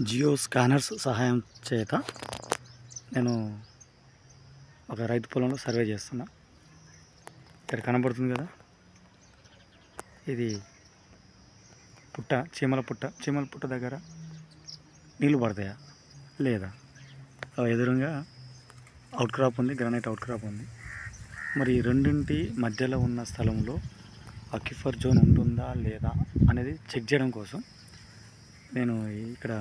Jio scanners సహాయం చేత నేను ఒక రైతు పొలంలో సర్వే చేస్తున్నా. ఇక్కడ కనబడుతుంది కదా, ఇది పుట్ట, చీమల పుట్ట దగ్గర నీళ్ళు పడతాయా లేదా? ఎదురుగా అవుట్ క్రాప్ ఉంది, గ్రానైట్ అవుట్ క్రాప్ ఉంది. మరి ఈ రెండింటి మధ్యలో ఉన్న స్థలంలో అక్విఫర్ జోన్ ఉంటుందా లేదా అనేది చెక్ చేయడం కోసం నేను ఇక్కడ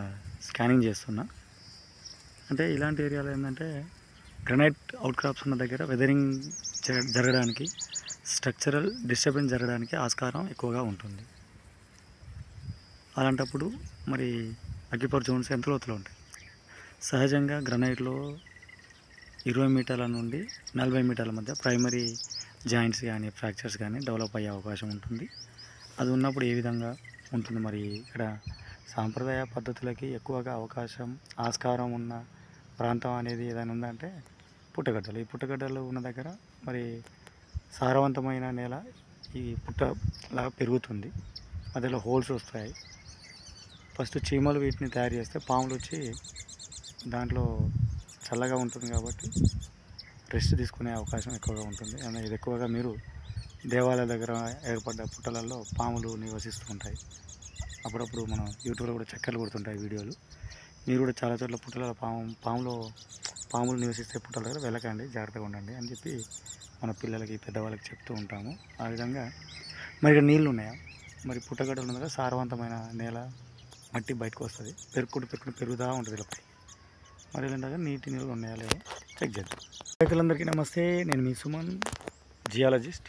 స్కానింగ్ చేస్తున్నా. అంటే ఇలాంటి ఏరియాలో ఏంటంటే గ్రానైట్ అవుట్ క్రాప్స్ ఉన్న దగ్గర వెదరింగ్ జరగడానికి, స్ట్రక్చరల్ డిస్టర్బెన్స్ జరగడానికి ఆస్కారం ఎక్కువగా ఉంటుంది. అలాంటప్పుడు మరి అక్విఫర్ జోన్స్ ఎంత లోతులో ఉంటాయి? సహజంగా గ్రానైట్లో 20 మీటర్ల నుండి 40 మీటర్ల మధ్య ప్రైమరీ జాయింట్స్ కానీ ఫ్రాక్చర్స్ కానీ డెవలప్ అయ్యే అవకాశం ఉంటుంది. అది ఉన్నప్పుడు ఏ విధంగా ఉంటుంది? మరి ఇక్కడ సాంప్రదాయ పద్ధతులకి ఎక్కువగా ఆస్కారం ఉన్న ప్రాంతం అనేది ఏదైనా ఉందంటే పుట్టగడ్డలు. ఈ పుట్టగడ్డలు ఉన్న దగ్గర మరి సారవంతమైన నేల ఈ పుట్టలా పెరుగుతుంది, మధ్యలో హోల్స్ వస్తాయి. ఫస్ట్ చీమలు వీటిని తయారు చేస్తే పాములు వచ్చి దాంట్లో చల్లగా ఉంటుంది కాబట్టి రెస్ట్ తీసుకునే అవకాశం ఎక్కువగా ఉంటుంది. ఇది ఎక్కువగా మీరు దేవాలయాల దగ్గర ఏర్పడ్డ పుట్టలలో పాములు నివసిస్తూ ఉంటాయి. అప్పుడప్పుడు మనం యూట్యూబ్లో కూడా చక్కర్లు కొడుతుంటాయి వీడియోలు. మీరు కూడా చాలా చోట్ల పుట్టలలో పాములు నివసిస్తే పుట్టల దగ్గర వెళ్ళకండి, జాగ్రత్తగా ఉండండి అని చెప్పి మన పిల్లలకి, పెద్దవాళ్ళకి చెప్తూ ఉంటాము. ఆ విధంగా మరి ఇక్కడ నీళ్ళు ఉన్నాయా? మరి పుట్టగడ్డలు ఉన్న దగ్గర సారవంతమైన నేల, మట్టి బయటకు వస్తుంది, పెరుగుతూ ఉంటుంది ఇలా. మరి ఇలాంటి నీటి నీళ్ళు ఉన్నాయా లేదో చెక్ చేద్దాం. రైతులందరికీ నమస్తే, నేను మీ సుమన్, జియాలజిస్ట్.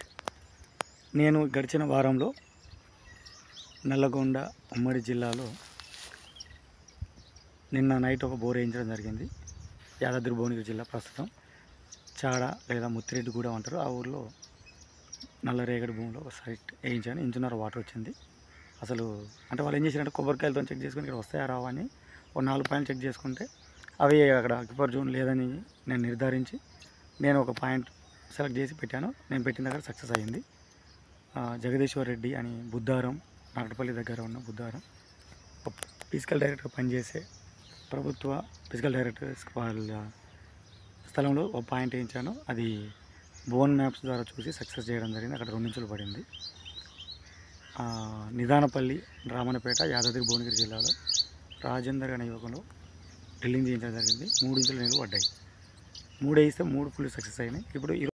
నేను గడిచిన వారంలో నల్లగొండ ఉమ్మడి జిల్లాలో నిన్న నైట్ ఒక బోర్ వేయించడం జరిగింది. యాదాద్రి భువనగిరి జిల్లా, ప్రస్తుతం చాడ లేదా ముత్తిరెడ్డిగూడెం అంటారు. ఆ ఊరిలో నల్లరేగడి భూమిలో ఒక సైట్ వేయించాను. ఇంచున్నర వాటర్ వచ్చింది. అసలు అంటే వాళ్ళు ఏం చేశారంటే కొబ్బరికాయలతో చెక్ చేసుకుని ఇక్కడ వస్తాయా రావా అని ఒక 4 పాయింట్ చెక్ చేసుకుంటే అవి అక్కడ అక్విఫర్ జోన్ లేదని నేను నిర్ధారించి నేను ఒక పాయింట్ సెలెక్ట్ చేసి పెట్టాను. నేను పెట్టిన దగ్గర సక్సెస్ అయ్యింది. జగదీశ్వర్ రెడ్డి అని బుద్ధారం, నాగటపల్లి దగ్గర ఉన్న బుద్ధారం ఫిజికల్ డైరెక్టర్ పనిచేసే ప్రభుత్వ ఫిజికల్ డైరెక్టర్స్ వాళ్ళ స్థలంలో ఒక పాయింట్ వేయించాను. అది బోన్ మ్యాప్స్ ద్వారా చూసి సక్సెస్ చేయడం జరిగింది. అక్కడ 2 ఇంచులు పడింది. నిదానపల్లి, రామన్నపేట, యాదాద్రి భువనగిరి జిల్లాలో రాజేందర్ అనే యువకులు డ్రిల్లింగ్ చేయించడం జరిగింది. 3 ఇంచుల నీళ్ళు పడ్డాయి. 3 వేయిస్తే 3 ఫుల్ సక్సెస్ అయినాయి. ఇప్పుడు